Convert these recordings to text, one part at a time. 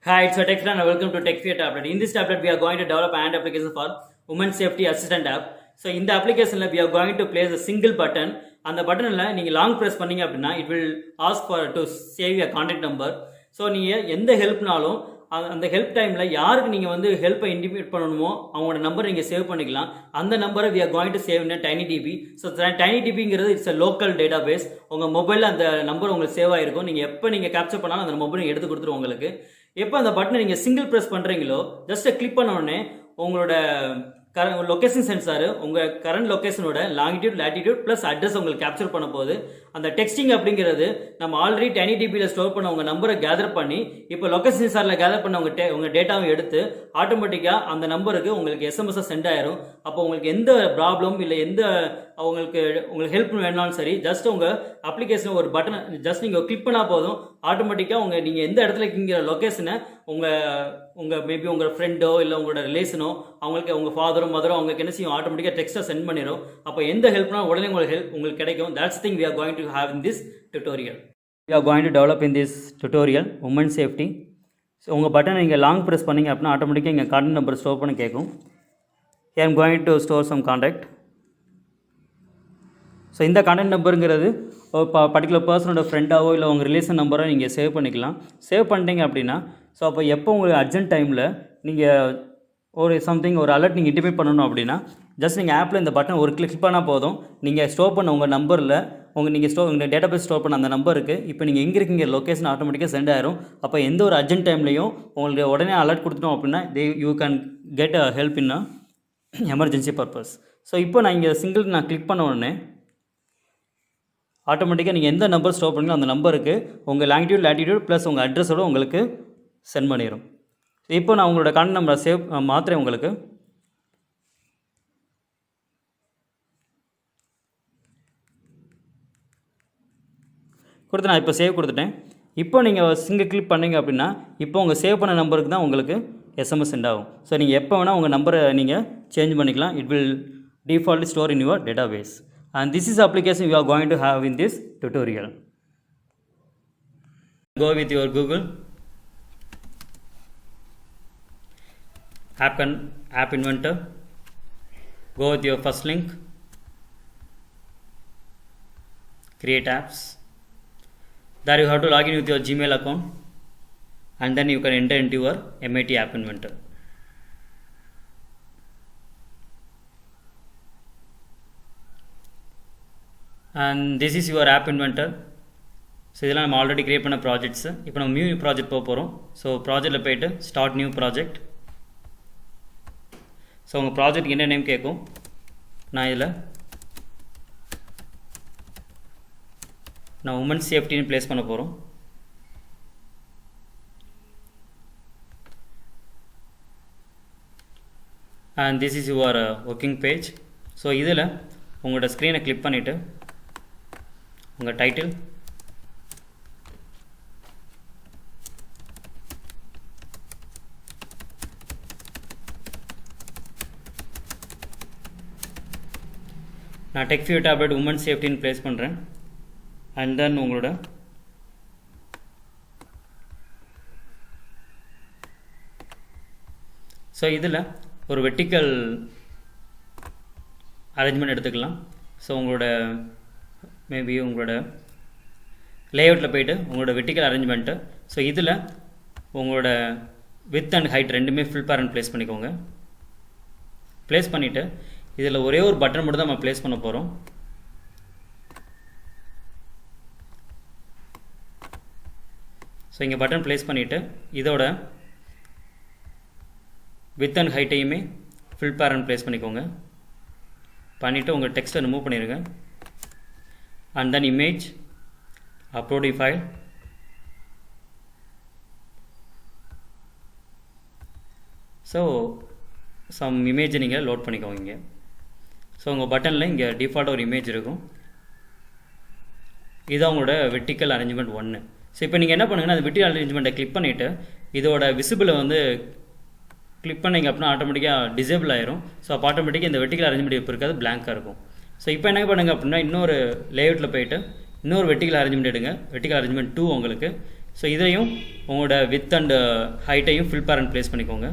Hi, it's Tekfran and welcome to TechFear tablet. In this tablet, we are going to develop an application for Women Safety Assistant app. So, in the application, we are going to place a single button. அந்த பட்டனில் நீங்கள் long press பண்ணீங்க அப்படின்னா it will ask for to save your contact number. So நீங்கள் எந்த ஹெல்ப்னாலும் அந்த help டைமில் யாருக்கு நீங்கள் வந்து ஹெல்ப்பை இண்டிமேட் பண்ணணுமோ அவங்களோட நம்பரை நீங்கள் சேவ் பண்ணிக்கலாம். அந்த நம்பரை we are going to save in TinyDB. So TinyDBங்கிறது it's a local database. உங்கள் மொபைலில் அந்த நம்பர் உங்களுக்கு சேவ் ஆகிருக்கும். நீங்கள் எப்போ நீங்கள் கேப்சர் பண்ணாலும் அந்த மொபைலை எடுத்து கொடுத்துரும் உங்களுக்கு. எப்போ அந்த பட்டனை நீங்கள் சிங்கிள் ப்ரெஸ் பண்ணுறீங்களோ ஜஸ்ட் கிளிக் பண்ண உடனே உங்களோட லொக்கேஷன் சென்சார் உங்கள் கரண்ட் லொக்கேஷனோட லாங்கிடியூட் லேட்டிடியூட் ப்ளஸ் அட்ரஸ் உங்களுக்கு கேப்சர் பண்ண போகுது. அந்த டெக்ஸ்டிங் அப்படிங்கிறது நம்ம ஆல்ரெடி TinyDBயில் ஸ்டோர் பண்ண உங்கள் நம்பரை கேதர் பண்ணி இப்போ லொக்கேஷன் சென்சாரில் கேதர் பண்ண உங்கள் டேட்டாவை எடுத்து ஆட்டோமேட்டிக்காக அந்த நம்பருக்கு உங்களுக்கு எஸ்எம்எஸ்ஸை சென்ட் ஆயிரும். அப்போ உங்களுக்கு எந்த ப்ராப்ளம் இல்லை எந்த உங்களுக்கு ஹெல்ப் வேணாலும் சரி ஜஸ்ட் உங்கள் அப்ளிகேஷன் ஒரு பட்டன் ஜஸ்ட் நீங்கள் கிளிக் பண்ணால் போதும் ஆட்டோமேட்டிக்காக நீங்கள் எந்த இடத்துல இருக்கீங்கிற லொக்கேஷனை உங்கள் மேபி உங்கள் ஃப்ரெண்டோ இல்லை உங்களோட ரிலேஷனோ அவங்களுக்கு உங்கள் ஃபாதரோ மதரோ அவங்களுக்கு என்ன செய்யும் ஆட்டோமேட்டிக்காக டெக்ஸ்ட்டை சென்ட் பண்ணிடும். அப்போ எந்த ஹெல்ப்னாலும் உடனே உங்களுக்கு கிடைக்கும். That's the thing we are going to have in this tutorial. We are going to develop in this tutorial women safety. So உங்கள் பட்டனை நீங்கள் லாங் ப்ரெஸ் பண்ணிங்க அப்படின்னா ஆட்டோமேட்டிக்காக இங்கே கான்டாக்ட் நம்பர் ஸ்டோர் பண்ண கேட்கும். I am going to store some contact. So இந்த கான்டாக்ட் நம்பருங்கிறது ஒரு பர்டிகுலர் பர்சனோட ஃப்ரெண்டாவோ இல்லை உங்கள் ரிலேஷன் நம்பரோ நீங்கள் சேவ் பண்ணிக்கலாம். சேவ் பண்ணிட்டீங்க அப்படின்னா ஸோ அப்போ எப்போ உங்களுக்கு அர்ஜென்ட் டைமில் நீங்கள் ஒரு சம்திங் ஒரு அலர்ட் நீங்கள் இன்டிமேட் பண்ணணும் அப்படின்னா ஜஸ்ட் நீங்கள் ஆப்பில் இந்த பட்டன் ஒரு கிளிக் பண்ணால் போதும். நீங்கள் ஸ்டோர் பண்ண உங்கள் நம்பரில் உங்கள் டேட்டா பேஸ் ஸ்டோர் பண்ண அந்த நம்பருக்கு இப்போ நீங்கள் எங்கே இருக்கீங்க லொக்கேஷன் ஆட்டோமேட்டிக்காக சென்ட் ஆயிரும். அப்போ எந்த ஒரு அர்ஜென்ட் டைம்லையும் உங்களுக்கு உடனே அலர்ட் கொடுத்துட்டோம் அப்படின்னா you can get a help in a emergency purpose. So இப்போ நான் இங்கே சிங்கிள் நான் கிளிக் பண்ண உடனே ஆட்டோமேட்டிக்காக நீங்கள் எந்த நம்பர் ஸ்டோர் பண்ணீங்களோ அந்த நம்பருக்கு உங்கள் லாங்கிடியூட் லேட்டிடியூட் ப்ளஸ் உங்கள் அட்ரஸோடு உங்களுக்கு சென்ட் பண்ணிடும். இப்போ நான் உங்களோட கான்டாக்ட் நம்பரை சேவ் மாத்திரேன் உங்களுக்கு. கொடுத்து நான் இப்போ சேவ் கொடுத்துட்டேன். இப்போ நீங்கள் சிங்கிள் கிளிக் பண்ணிங்க அப்படின்னா இப்போ உங்கள் சேவ் பண்ண நம்பருக்கு தான் உங்களுக்கு எஸ்எம்எஸ் சென்ட் ஆகும். ஸோ நீங்கள் எப்போ வேணால் உங்கள் நம்பரை நீங்கள் சேஞ்ச் பண்ணிக்கலாம். It will default store in your database. And this is the application we are going to have in this tutorial. Go with your Google app inventor. Go with your first link, create apps. There you have to log in with your Gmail account and then you can enter into your MIT app inventor. And this is your app inventor. So இதெல்லாம் நம்ம already create பண்ண projects. இப்போ நம்ம new project போக போகிறோம். So ப்ராஜெக்டில் போய்ட்டு start new project. So உங்கள் ப்ராஜெக்ட் என்ன நேம் கேட்கும். நான் உமன் சேஃப்டின்னு ப்ளேஸ் பண்ண போகிறோம். And this is your working page. So இதில் உங்களோட ஸ்க்ரீனை கிளிக் பண்ணிவிட்டு உங்கள் டைட்டில், நான் TechFear tablet உமன் சேஃப்டின்னு ப்ளேஸ் பண்ணுறேன். அண்ட் தென் உங்களோட ஸோ இதில் ஒரு வெர்டிக்கல் அரேஞ்ச்மெண்ட் எடுத்துக்கலாம். ஸோ உங்களோட மேபி உங்களோட லேஅவுட்டில் போய்ட்டு உங்களோட வெர்டிக்கல் அரேஞ்ச்மெண்ட்டு. ஸோ இதில் உங்களோட வித் அண்ட் ஹைட் ரெண்டுமே ஃபில் பேரண்ட் ப்ளேஸ் பண்ணிக்கோங்க. ப்ளேஸ் பண்ணிவிட்டு இதில் ஒரே ஒரு பட்டன் மட்டும் தான் நம்ம ப்ளேஸ் பண்ண போகிறோம். ஸோ இங்கே பட்டன் ப்ளேஸ் பண்ணிவிட்டு இதோட வித் அண்ட் ஹைட்டையுமே ஃபில் பேரண்ட் ப்ளேஸ் பண்ணிக்கோங்க. பண்ணிவிட்டு உங்கள் டெக்ஸ்ட்டை ரிமூவ் பண்ணிடுங்க. And then image upload file. So some இமேஜை நீங்கள் லோட் பண்ணிக்கோங்க இங்கே. ஸோ உங்கள் பட்டனில் இங்கே டிஃபால்ட்டாக ஒரு இமேஜ் இருக்கும். இது அவங்களோட வெர்டிக்கல் அரேஞ்ச்மெண்ட் 1. ஸோ இப்போ நீங்கள் என்ன பண்ணுங்கன்னா அந்த வெர்டிக்கல் அரேஞ்ச்மெண்ட்டை கிளிக் பண்ணிவிட்டு இதோட விசிபிளை வந்து கிளிக் பண்ணிங்க அப்படின்னா ஆட்டோமேட்டிக்காக டிசேபிள் ஆயிரும். ஸோ அப்போ ஆட்டோமேட்டிக்காக இந்த வெர்டிக்கல் அரேஞ்ச்மெண்ட் இப்போ இருக்காது, பிளாங்காக இருக்கும். ஸோ இப்போ என்ன பண்ணுங்க அப்படின்னா இன்னொரு லேஅவுட்டில் போய்ட்டு இன்னொரு வெர்டிக்கல் அரேஞ்ச்மெண்ட் எடுங்க. வெர்டிக்கல் அரேஞ்ச்மெண்ட் 2 உங்களுக்கு. ஸோ இதையும் உங்களோட வித் அண்ட் ஹைட்டையும் ஃபில் பேரண்ட் ப்ளேஸ் பண்ணிக்கோங்க.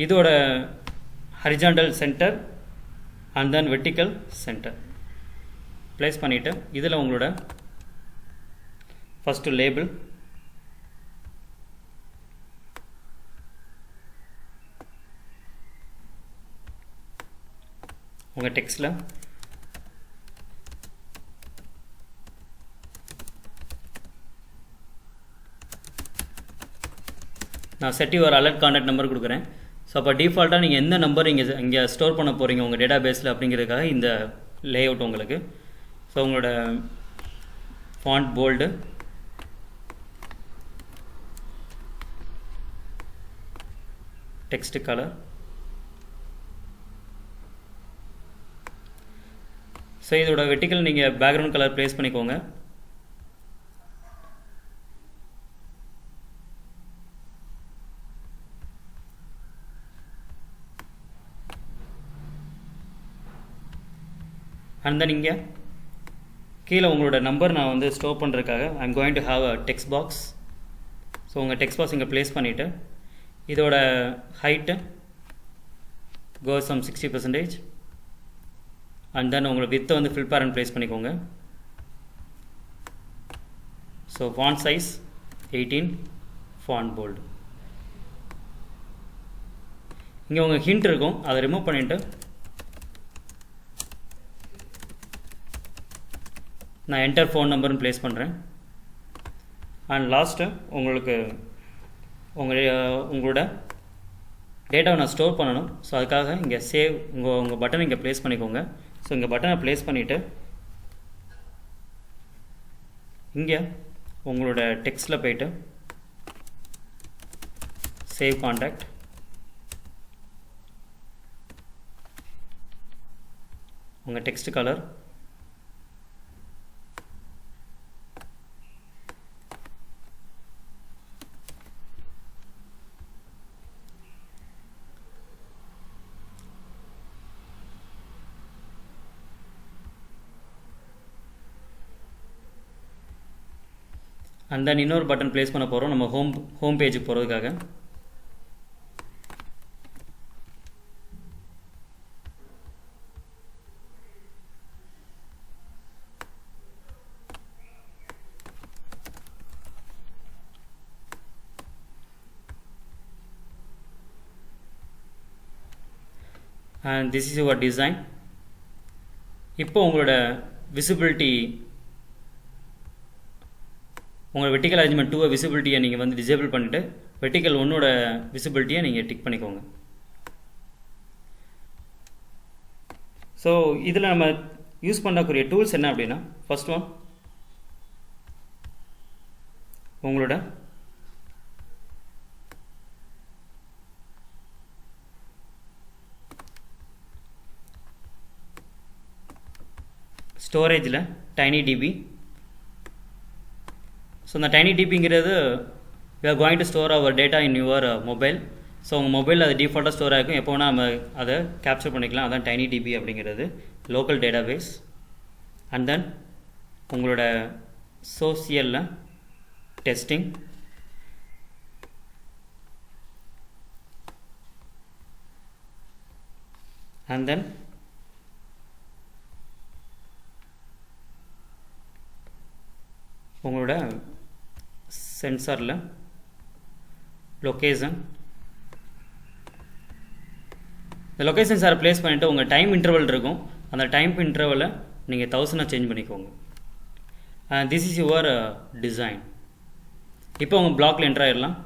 இதோட horizontal centre and then vertical centre place பண்ணிவிட்டு இதில் உங்களோட ஃபஸ்ட்டு லேபிள், உங்கள் டெக்ஸ்டில் நான் set your alert contact number கொடுக்குறேன். ஸோ அப்போ டிஃபால்ட்டாக நீங்கள் எந்த நம்பர் இங்கே ஸ்டோர் பண்ண போகிறீங்க உங்கள் டேட்டா பேஸில் அப்படிங்கிறதுக்காக இந்த லே அவுட் உங்களுக்கு. ஸோ உங்களோட font bold, text colour. So இதோட வெர்டிக்கல் நீங்கள் பேக்ரவுண்ட் கலர் ப்ளேஸ் பண்ணிக்கோங்க. அண்ட் தென் இங்கே கீழே உங்களோட நம்பர் நான் வந்து ஸ்டோர் பண்ணுறதுக்காக I'm going to have a text box. So உங்கள் டெக்ஸ்ட் பாக்ஸ் இங்கே ப்ளேஸ் பண்ணிவிட்டு இதோட height go some 60%. And then உங்களோட வித்தை வந்து ஃபில் பேரண்ட் ப்ளேஸ் பண்ணிக்கோங்க. So font size 18, font bold. இங்கே உங்கள் ஹிண்ட் இருக்கும், அதை ரிமூவ் பண்ணிவிட்டு நான் என்டர் ஃபோன் நம்பர்னு ப்ளேஸ் பண்ணுறேன். அண்ட் லாஸ்ட்டு உங்களுக்கு உங்களோட டேட்டாவை நான் ஸ்டோர் பண்ணணும். ஸோ அதுக்காக இங்கே சேவ் உங்கள் பட்டன் இங்கே ப்ளேஸ் பண்ணிக்கோங்க. ஸோ இங்கே பட்டனை ப்ளேஸ் பண்ணிவிட்டு இங்கே உங்களோட டெக்ஸ்ட்டில் போய்ட்டு சேவ் கான்டாக்ட், உங்கள் டெக்ஸ்ட் கலர், அண்ட் தென் இன்னொரு பட்டன் ப்ளேஸ் பண்ண போகிறோம் நம்ம ஹோம் பேஜுக்கு போகிறதுக்காக. And this is your design. இப்போ உங்களோட விசிபிலிட்டி, உங்களோட வெர்டிக்கல் அரேஞ்ச்மெண்ட் 2 விசிபிலிட்டியை நீங்கள் வந்து டிசேபிள் பண்ணிவிட்டு வெர்டிக்கல் 1ஓட விசிபிலிட்டியை நீங்கள் டிக் பண்ணிக்கோங்க. ஸோ இதில் நம்ம யூஸ் பண்ணக்கூடிய டூல்ஸ் என்ன அப்படின்னா, ஃபர்ஸ்ட் ஒன் உங்களோட ஸ்டோரேஜில் TinyDB. ஸோ இந்த TinyDBங்கிறது we are going to store our data in your mobile. So உங்கள் மொபைலில் அது டிஃபால்ட்டாக ஸ்டோர் ஆகிருக்கும், எப்போ வேணால் நம்ம அதை கேப்சர் பண்ணிக்கலாம். அதான் TinyDB அப்படிங்கிறது லோக்கல் டேட்டாபேஸ். அண்ட் தென் உங்களோட சோசியலில் டெஸ்டிங், அண்ட் தென் உங்களோட சென்சாரில் லொக்கேஷன். இந்த லொக்கேஷன் சென்சாரை ப்ளேஸ் பண்ணிவிட்டு உங்கள் டைம் இன்டர்வல் இருக்கும், அந்த டைம் இன்டர்வலை நீங்கள் 1000 சேஞ்ச் பண்ணிக்கோங்க. This is your design. இப்போ உங்கள் பிளாக்ல என்டர் ஆகிடலாம்.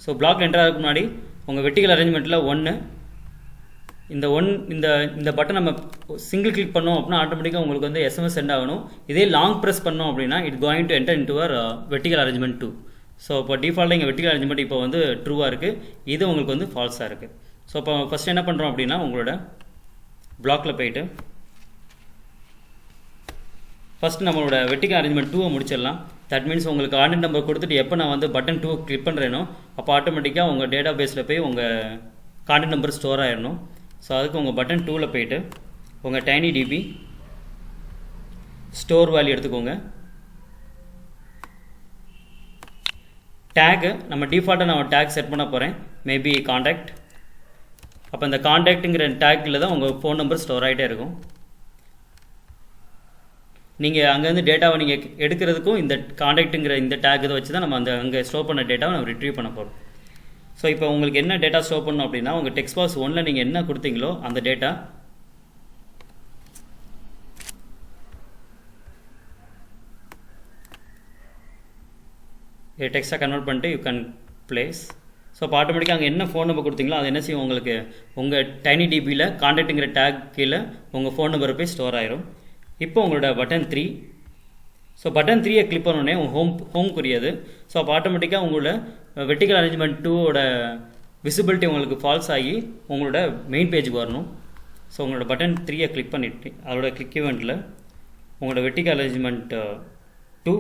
ஸோ பிளாக்ல என்டர் ஆகிறதுக்கு முன்னாடி உங்கள் வெர்டிக்கல் அரேஞ்ச்மெண்ட்டில் இந்த பட்டன் நம்ம சிங்கிள் கிளிக் பண்ணோம் அப்படின்னா ஆட்டோமேட்டிக்காக உங்களுக்கு வந்து எஸ்எம்எஸ் சென்ட் ஆகணும். இதே லாங் ப்ரெஸ் பண்ணோம் அப்படின்னா it going to enter into your vertical arrangement 2. So இப்போ டிஃபால்ட்டாக இங்கே வெர்டிக்கல் அரேஞ்ச்மெண்ட் இப்போ வந்து ட்ரூவாக இருக்குது, இது உங்களுக்கு வந்து ஃபால்ஸாக இருக்குது. ஸோ இப்போ ஃபஸ்ட் என்ன பண்ணுறோம் அப்படின்னா உங்களோட பிளாக்ல போயிட்டு ஃபஸ்ட் நம்மளோட வெர்டிக்கல் அரேஞ்ச்மெண்ட் 2 முடிச்சிடலாம். தட் மீன்ஸ் உங்களுக்கு கான்டாக்ட் நம்பர் கொடுத்துட்டு எப்போ நான் வந்து பட்டன் 2 கிளிக் பண்ணுறேனோ அப்போ ஆட்டோமேட்டிக்காக உங்கள் டேட்டா பேஸில் போய் உங்கள் கான்டாக்ட் நம்பர் ஸ்டோர் ஆகிடணும். ஸோ அதுக்கு உங்கள் பட்டன் 2ல் போயிட்டு உங்கள் TinyDB ஸ்டோர் வேல்யூ எடுத்துக்கோங்க. டேக் நம்ம டிஃபால்ட்டாக நான் டேக் செட் பண்ண போகிறேன், மேபி காண்டாக்ட். அப்போ இந்த காண்டாக்ட்டுங்கிற டேக்கில் தான் உங்கள் ஃபோன் நம்பர் ஸ்டோர் ஆகிட்டே இருக்கும். நீங்கள் அங்கேருந்து டேட்டாவை நீங்கள் எடுக்கிறதுக்கும் இந்த காண்டாக்ட்டுங்கிற இந்த டேக் இதை வச்சு தான் நம்ம அங்கே ஸ்டோர் பண்ண டேட்டாவை நம்ம ரிட்ரீவ் பண்ண போகிறோம். ஸோ இப்போ உங்களுக்கு என்ன டேட்டா ஸ்டோர் பண்ணணும் அப்படின்னா, உங்கள் டெக்ஸ்ட் பாக்ஸ் 1ல் நீங்கள் என்ன கொடுத்தீங்களோ அந்த டேட்டா டெக்ஸ்ட்டாக கன்வெர்ட் பண்ணிட்டு யூ கேன் பிளேஸ். ஸோ இப்போ ஆட்டோமேட்டிக்காக அங்கே என்ன ஃபோன் நம்பர் கொடுத்தீங்களோ அது என்ன செய்யும், உங்களுக்கு உங்கள் டைனி டிபியில் காண்டாக்ட்டுங்கிற டேக் கீழே உங்கள் ஃபோன் நம்பர் போய் ஸ்டோர் ஆயிரும். இப்போ உங்களோட பட்டன் 3. ஸோ பட்டன் 3 கிளிக் பண்ணோடனே உங்கள் ஹோம்க்குரியது. ஸோ அப்போ ஆட்டோமேட்டிக்காக உங்களோட வெர்டிக்கல் அரேஞ்ச்மெண்ட் 2ஓட விசிபிலிட்டி உங்களுக்கு ஃபால்ஸ் ஆகி உங்களோட மெயின் பேஜுக்கு வரணும். ஸோ உங்களோட பட்டன் 3 கிளிக் பண்ணிவிட்டு அதோட கிளிக் ஈவெண்ட்டில் உங்களோட வெர்டிக்கல் அரேஞ்ச்மெண்ட் 2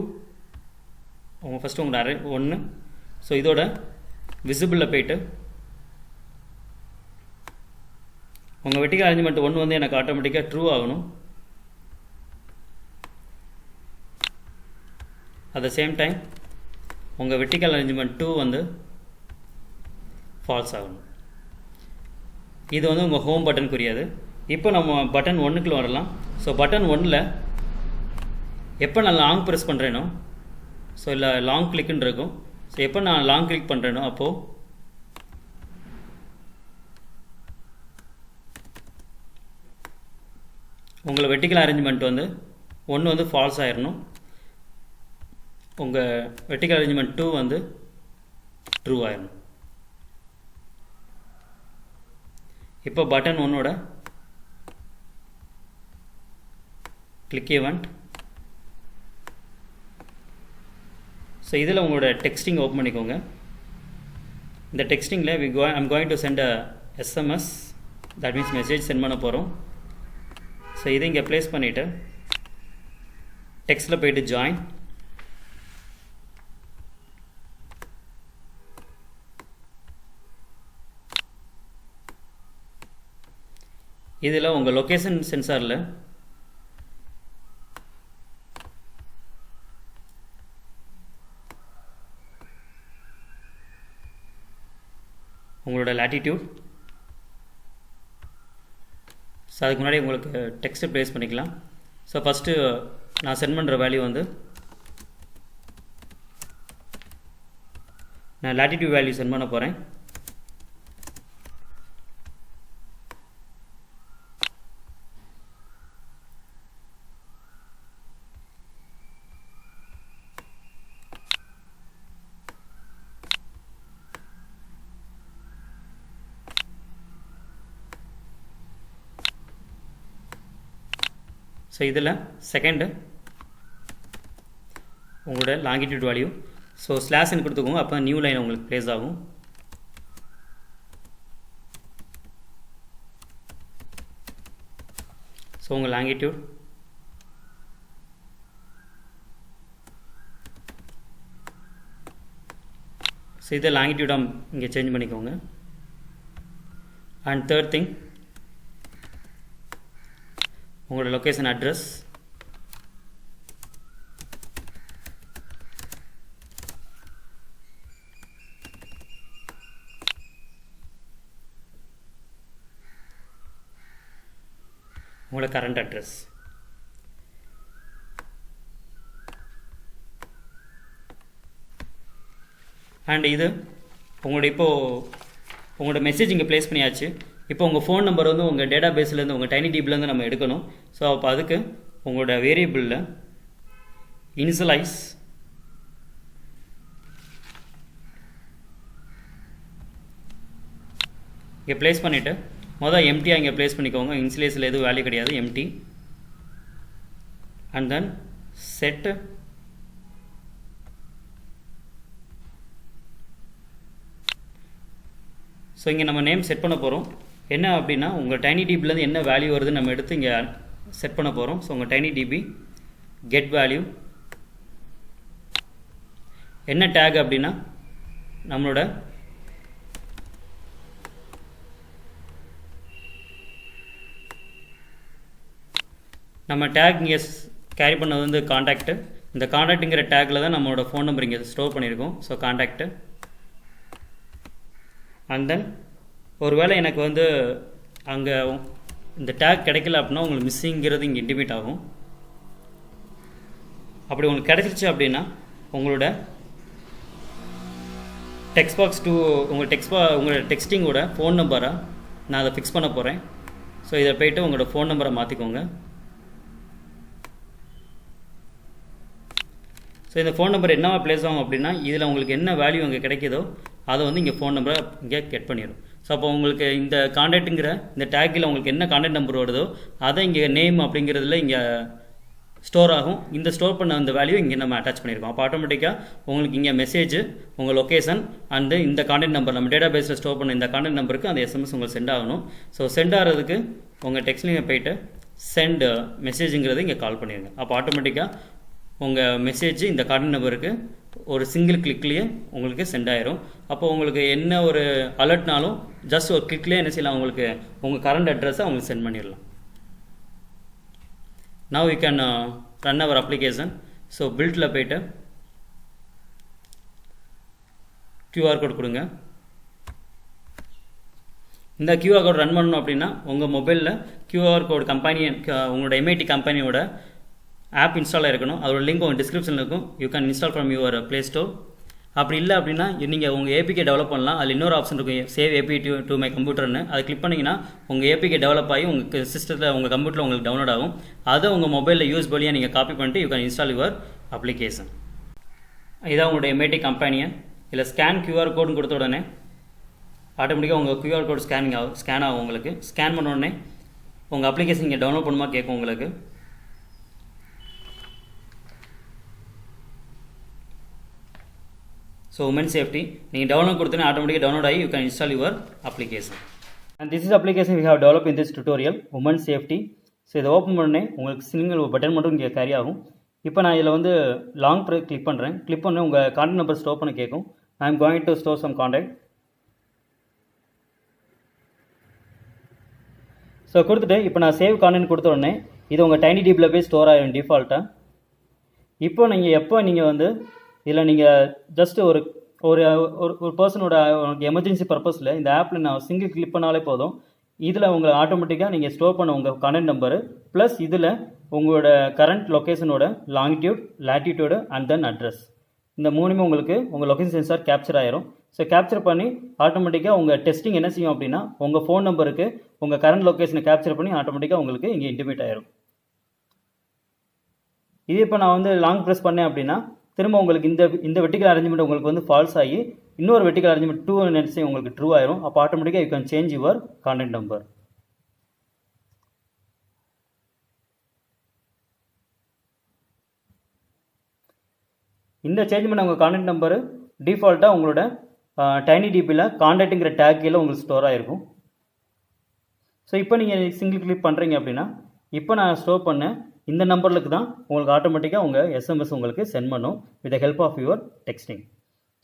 உங்கள் ஃபஸ்ட்டு உங்களோட 1. ஸோ இதோட விசிபிளில் போயிட்டு உங்கள் வெர்டிக்கல் அரேஞ்ச்மெண்ட் 1 வந்து எனக்கு ஆட்டோமேட்டிக்காக ட்ரூ ஆகணும். அட் த சேம் டைம் உங்கள் வெர்டிக்கல் அரேஞ்ச்மெண்ட் 2 வந்து ஃபால்ஸ் ஆகணும். இது வந்து உங்கள் ஹோம் பட்டனுக்குரியது. இப்போ நம்ம பட்டன் 1க்குள்ள வரலாம். ஸோ பட்டன் 1ல் எப்போ நான் லாங் ப்ரெஸ் பண்ணுறேனோ, ஸோ இல்லை லாங் கிளிக்குன்னு இருக்கும். ஸோ எப்போ நான் லாங் கிளிக் பண்ணுறேனோ அப்போது உங்களை வெர்டிக்கல் அரேஞ்ச்மெண்ட் வந்து 1 வந்து ஃபால்ஸ் ஆயிடணும். உங்கள் வெர்டிக்கல் அரேஞ்ச்மெண்ட் 2 வந்து ட்ரூ ஆயிடணும். இப்போ பட்டன் 1ஓட கிளிக் ஈவெண்ட். ஸோ இதில் உங்களோட டெக்ஸ்டிங் ஓப்பன் பண்ணிக்கோங்க. இந்த டெக்ஸ்டிங்கில் I'm going to send a SMS, that means message send பண்ண போகிறோம். ஸோ இதை இங்கே ப்ளேஸ் பண்ணிவிட்டு டெக்ஸ்ட்டில் போய்ட்டு ஜாயின். இதில் உங்கள் லொக்கேஷன் சென்சாரில் உங்களோட லேட்டிடியூட். ஸோ அதுக்கு முன்னாடி உங்களுக்கு டெக்ஸ்ட்டு ப்ளேஸ் பண்ணிக்கலாம். ஸோ ஃபஸ்ட்டு நான் சென்ட் பண்ணுற வேல்யூ வந்து நான் லேட்டிடியூட் வேல்யூ சென்ட் பண்ண போகிறேன். ஸோ இதில் செகண்டு உங்களோட லாங்கிடியூட் வேல்யூ. ஸோ ஸ்லாஷ்ன்னு கொடுத்துக்கோங்க, அப்போ நியூ லைன் உங்களுக்கு ப்ளேஸ் ஆகும். ஸோ உங்கள் லாங்கிடியூட் ஸோ இதை லாங்கிடியூடாக இங்கே சேஞ்ச் பண்ணிக்கோங்க. அண்ட் தேர்ட் திங், உங்களோட லொக்கேஷன் அட்ரஸ். உங்களோட கரண்ட் அட்ரஸ். அண்ட் இது உங்களோட உங்களோட மெசேஜ் இங்கே ப்ளேஸ் பண்ணியாச்சு. இப்போ உங்கள் ஃபோன் நம்பர் வந்து உங்கள் டேட்டா பேஸ்லேருந்து உங்கள் டைனி டிபிலேருந்து நம்ம எடுக்கணும். ஸோ அப்போ அதுக்கு உங்களோட வேரியபிளில் இனிஷியலைஸ் இங்கே ப்ளேஸ் பண்ணிவிட்டு மொதல் எம்டியாக இங்கே ப்ளேஸ் பண்ணிக்கோங்க. இனிஷியலைஸில் எதுவும் வேல்யூ கிடையாது, empty. And then set so இங்கே நம்ம நேம் செட் பண்ண போகிறோம். என்ன அப்படின்னா உங்கள் டைனி டிபிலேருந்து என்ன வேல்யூ வருதுன்னு நம்ம எடுத்து இங்கே செட் பண்ண போகிறோம். ஸோ உங்கள் டைனி டிபி கெட் வேல்யூ என்ன டேக் அப்படின்னா நம்மளோட நம்ம டேக் இங்கே கேரி பண்ணது வந்து காண்டாக்ட்டு. இந்த காண்டாக்ட்டுங்கிற டேக்கில் தான் நம்மளோட ஃபோன் நம்பர் இங்கே ஸ்டோர் பண்ணியிருக்கோம். So contact. அண்ட் தென் ஒருவேளை எனக்கு வந்து அங்கே இந்த டேக் கிடைக்கல அப்படின்னா உங்களுக்கு மிஸ்ஸிங்கிறது இங்கே இன்டிமேட் ஆகும். அப்படி உங்களுக்கு கிடைச்சிருச்சு அப்படின்னா உங்களோட டெக்ஸ்ட் பாக்ஸ் உங்களோட டெக்ஸ்டிங்கோட ஃபோன் நம்பரை நான் அதை ஃபிக்ஸ் பண்ண போகிறேன். ஸோ இதை போய்ட்டு உங்களோட ஃபோன் நம்பரை மாற்றிக்கோங்க. ஸோ இந்த ஃபோன் நம்பர் என்னவா ப்ளேஸ் ஆகும் அப்படின்னா இதில் உங்களுக்கு என்ன வேல்யூ அங்கே கிடைக்கிதோ அதை வந்து இங்கே ஃபோன் நம்பரை இங்கே கெட் பண்ணிடும். ஸோ அப்போ உங்களுக்கு இந்த காண்டாக்ட்டுங்கிற இந்த டேக்கில் உங்களுக்கு என்ன காண்டாக்ட் நம்பர் வருதோ அதை இங்கே நேம் அப்படிங்கிறதுல இங்கே ஸ்டோர் ஆகும். இந்த ஸ்டோர் பண்ண அந்த வேல்யூ இங்கே நம்ம அட்டாச் பண்ணியிருக்கோம். அப்போ ஆட்டோமேட்டிக்காக உங்களுக்கு இங்கே மெசேஜ், உங்கள் லொக்கேஷன் அண்டு இந்த காண்டாக்ட் நம்பர் நம்ம டேட்டா பேஸில் ஸ்டோர் பண்ண இந்த காண்டாக்ட் நம்பருக்கு அந்த எஸ்எம்எஸ் உங்களுக்கு சென்ட் ஆகணும். ஸோ சென்ட் ஆகிறதுக்கு உங்கள் டெக்ஸ்ட்லிங்க போய்ட்டு சென்ட் மெசேஜுங்கிறது இங்கே கால் பண்ணிடுங்க. அப்போ ஆட்டோமேட்டிக்காக உங்கள் மெசேஜ் இந்த காண்டாக்ட் நம்பருக்கு ஒரு சிங்கிள் கிளிக்லேயே உங்களுக்கு சென்ட் ஆயிரும். அப்போ உங்களுக்கு என்ன ஒரு அலர்ட்னாலும் ஜஸ்ட் ஒரு கிளிக்லேயே என்ன செய்யலாம், உங்களுக்கு உங்கள் கரண்ட் அட்ரஸை அவங்களுக்கு சென்ட் பண்ணிடலாம். Now we can run our application. So buildல போய்ட்டு QR கோட் கொடுங்க. இந்த QR கோட் ரன் பண்ணணும் அப்படின்னா உங்கள் மொபைலில் QR கோட் கம்பெனி உங்களோட MIT கம்பெனியோட ஆப் இன்ஸ்டால் ஆகிருக்கணும். அதோட லிங்க் உங்கள் டிஸ்கிரிப்ஷனில் இருக்கும். You can install from your play store. அப்படி இல்லை அப்படின்னா நீங்கள் உங்கள் ஏபிகே டெவலப் பண்ணலாம். அதில் இன்னொரு ஆப்ஷன் இருக்கும், சேவ் ஏபி டு மை கம்ப்யூட்டர்னு. அதை கிளிக் பண்ணிங்கன்னா உங்கள் ஏபிகே டெவலப் ஆகி உங்கள் சிஸ்டத்தில் உங்கள் கம்ப்யூட்டரில் உங்களுக்கு டவுன்லோட் ஆகும். அதை உங்கள் மொபைலில் யூஸ் வழியாக நீங்கள் காப்பி பண்ணிட்டு you can install your application. இதான் உங்களோட MIT கம்பெனியை. இதில் ஸ்கேன் QR கோடுன்னு கொடுத்த உடனே ஆட்டோமேட்டிக்காக உங்கள் QR கோட் ஸ்கேன் ஆகும். உங்களுக்கு ஸ்கேன் பண்ண உடனே உங்கள் அப்ளிகேஷன் இங்கே டவுன்லோட் பண்ணுமா கேட்கும் உங்களுக்கு. ஸோ உமன் சேஃப்டி நீங்கள் டவுன்லோட் கொடுத்தோன்னே ஆட்டோமேட்டிக்காக டவுன்லோட் ஆகி you can install your application. And this is application we have develop in this tutorial woman safety. So இதை ஓப்பன் பண்ணே உங்களுக்கு சிங்கிள் பட்டன் மட்டும் இங்கே கேரி ஆகும். இப்போ நான் இதில் வந்து லாங் கிளிக் பண்ணுறேன். கிளிக் பண்ணி உங்கள் கான்டாக்ட் நம்பர் ஸ்டோர் பண்ண கேட்கும். I am going to store some contact. So கொடுத்துட்டு இப்போ நான் சேவ் கான்டாக்ட் கொடுத்த உடனே இது உங்கள் TinyDBல போய் ஸ்டோர் ஆகிடும் டிஃபால்ட்டாக. இப்போ நீங்கள் வந்து இதில் நீங்கள் ஜஸ்ட் ஒரு ஒரு பர்சனோட எமர்ஜென்சி பர்பஸில் இந்த ஆப்பில் நான் சிங்கிள் கிளிக் பண்ணாலே போதும். இதில் உங்களை ஆட்டோமேட்டிக்காக நீங்கள் ஸ்டோர் பண்ண உங்கள் கான்டாக்ட் நம்பரு ப்ளஸ் இதில் உங்களோட கரண்ட் லொக்கேஷனோட longitude, latitude and then address, இந்த மூணுமே உங்களுக்கு உங்கள் லொக்கேஷன் சென்சார் கேப்சர் ஆயிரும். ஸோ கேப்சர் பண்ணி ஆட்டோமேட்டிக்காக உங்கள் டெஸ்டிங் என்ன செய்யும் அப்படின்னா உங்கள் ஃபோன் நம்பருக்கு உங்கள் கரண்ட் லொக்கேஷனை கேப்சர் பண்ணி ஆட்டோமேட்டிக்காக உங்களுக்கு இங்கே இன்டிமேட் ஆயிரும். இது இப்போ நான் வந்து லாங் ப்ரெஸ் பண்ணேன் அப்படின்னா திரும்ப உங்களுக்கு இந்த வெர்டிகல் அரேஞ்ச்மெண்ட் உங்களுக்கு வந்து ஃபால்ஸ் ஆகி இன்னொரு வெர்டிகல் அரேஞ்ச்மெண்ட் 2 நெட்ஸே உங்களுக்கு ட்ரூ ஆயிரும். அப்போ ஆட்டோமேட்டிக்காக you can change your contact number. இந்த சேஞ்ச் பண்ண உங்கள் கான்டாக்ட் நம்பரு டிஃபால்ட்டாக உங்களோட TinyDBல கான்டாக்ட்டுங்கிற டேக் கீழே உங்களுக்கு ஸ்டோர் ஆகிருக்கும். ஸோ இப்போ நீங்கள் சிங்கிள் கிளிக் பண்ணுறீங்க அப்படின்னா இப்போ நான் ஸ்டோர் பண்ணேன் இந்த நம்பருக்கு தான் உங்களுக்கு ஆட்டோமேட்டிக்காக உங்கள் எஸ்எம்எஸ் உங்களுக்கு சென்ட் பண்ணும் with the help of your texting.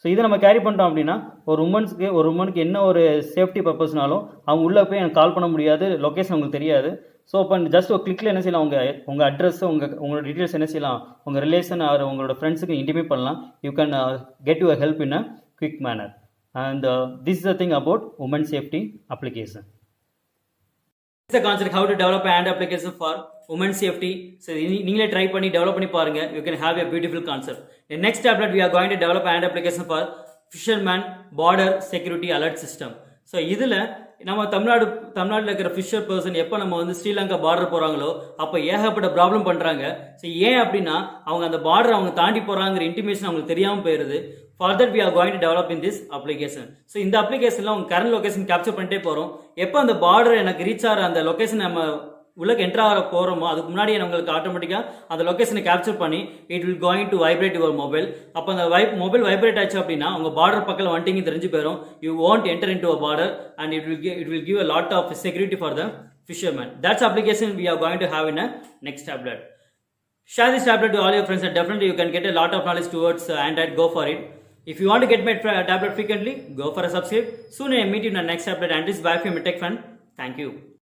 So இதை நம்ம கேரி பண்ணிட்டோம் அப்படின்னா ஒரு உமனுக்கு என்ன ஒரு சேஃப்டி பர்பஸ்னாலும் அவங்க உள்ளே போய் எனக்கு கால் பண்ண முடியாது, லொக்கேஷன் உங்களுக்கு தெரியாது. ஸோ இப்போ ஜஸ்ட் ஒரு கிளிக்கில் என்ன செய்யலாம், உங்கள் அட்ரஸ் உங்களோட டீட்டெயில்ஸ் என்ன செய்யலாம், உங்கள் ரிலேஷன் ஆர் உங்களோட ஃப்ரெண்ட்ஸுக்கு இன்டிமேட் பண்ணலாம். You can get your help in a quick manner. And this is the thing about woman safety application. This is the concept how to develop an application for women safety. So நீங்களே try பண்ணி develop பண்ணி பாருங்க. You can have a beautiful concept. In next tablet we are going to develop an application for fisherman border security alert system. So இதில் நம்ம தமிழ்நாட்டில் இருக்கிற Fisher person எப்போ நம்ம வந்து ஸ்ரீலங்கா பார்டர் போகிறாங்களோ அப்போ ஏகப்பட்ட ப்ராப்ளம் பண்ணுறாங்க. ஸோ ஏன் அப்படின்னா அவங்க அந்த பார்டர் அவங்க தாண்டி போகிறாங்கிற இன்டிமேஷன் அவங்களுக்கு தெரியாமல் போயிடுது. For that we are going to develop in this application. So இந்த அப்ளிகேஷனில் உங்கள் கரண்ட் லொக்கேஷன் கேப்சர் பண்ணிட்டே போகிறோம். எப்போ அந்த பார்டர் எனக்கு ரீச் ஆகிற அந்த லொக்கேஷன் நம்ம உள்ளே என்ட்ரு ஆகிற போகிறோமோ அதுக்கு முன்னாடி உங்களுக்கு ஆட்டோமேட்டிக்காக அந்த லொக்கேஷனை கேப்சர் பண்ணி it will going to vibrate your mobile. அப்போ அந்த மொபைல் வைப்ரேட் ஆச்சு அப்படின்னா உங்கள் பார்டர் பக்கத்தில் வந்துட்டீங்க தெரிஞ்சு போயிடும். You want enter in to a border and it will give a lot of security for the fisherman. That's application we are going to have in a next tablet. Share this tablet to all your friends and definitely you can get a lot of knowledge towards Android. Go for it. If you want to get my tablet frequently, go for a subscribe. Soon I meet you in the next tablet and this is bye from Tech Fan. Thank you.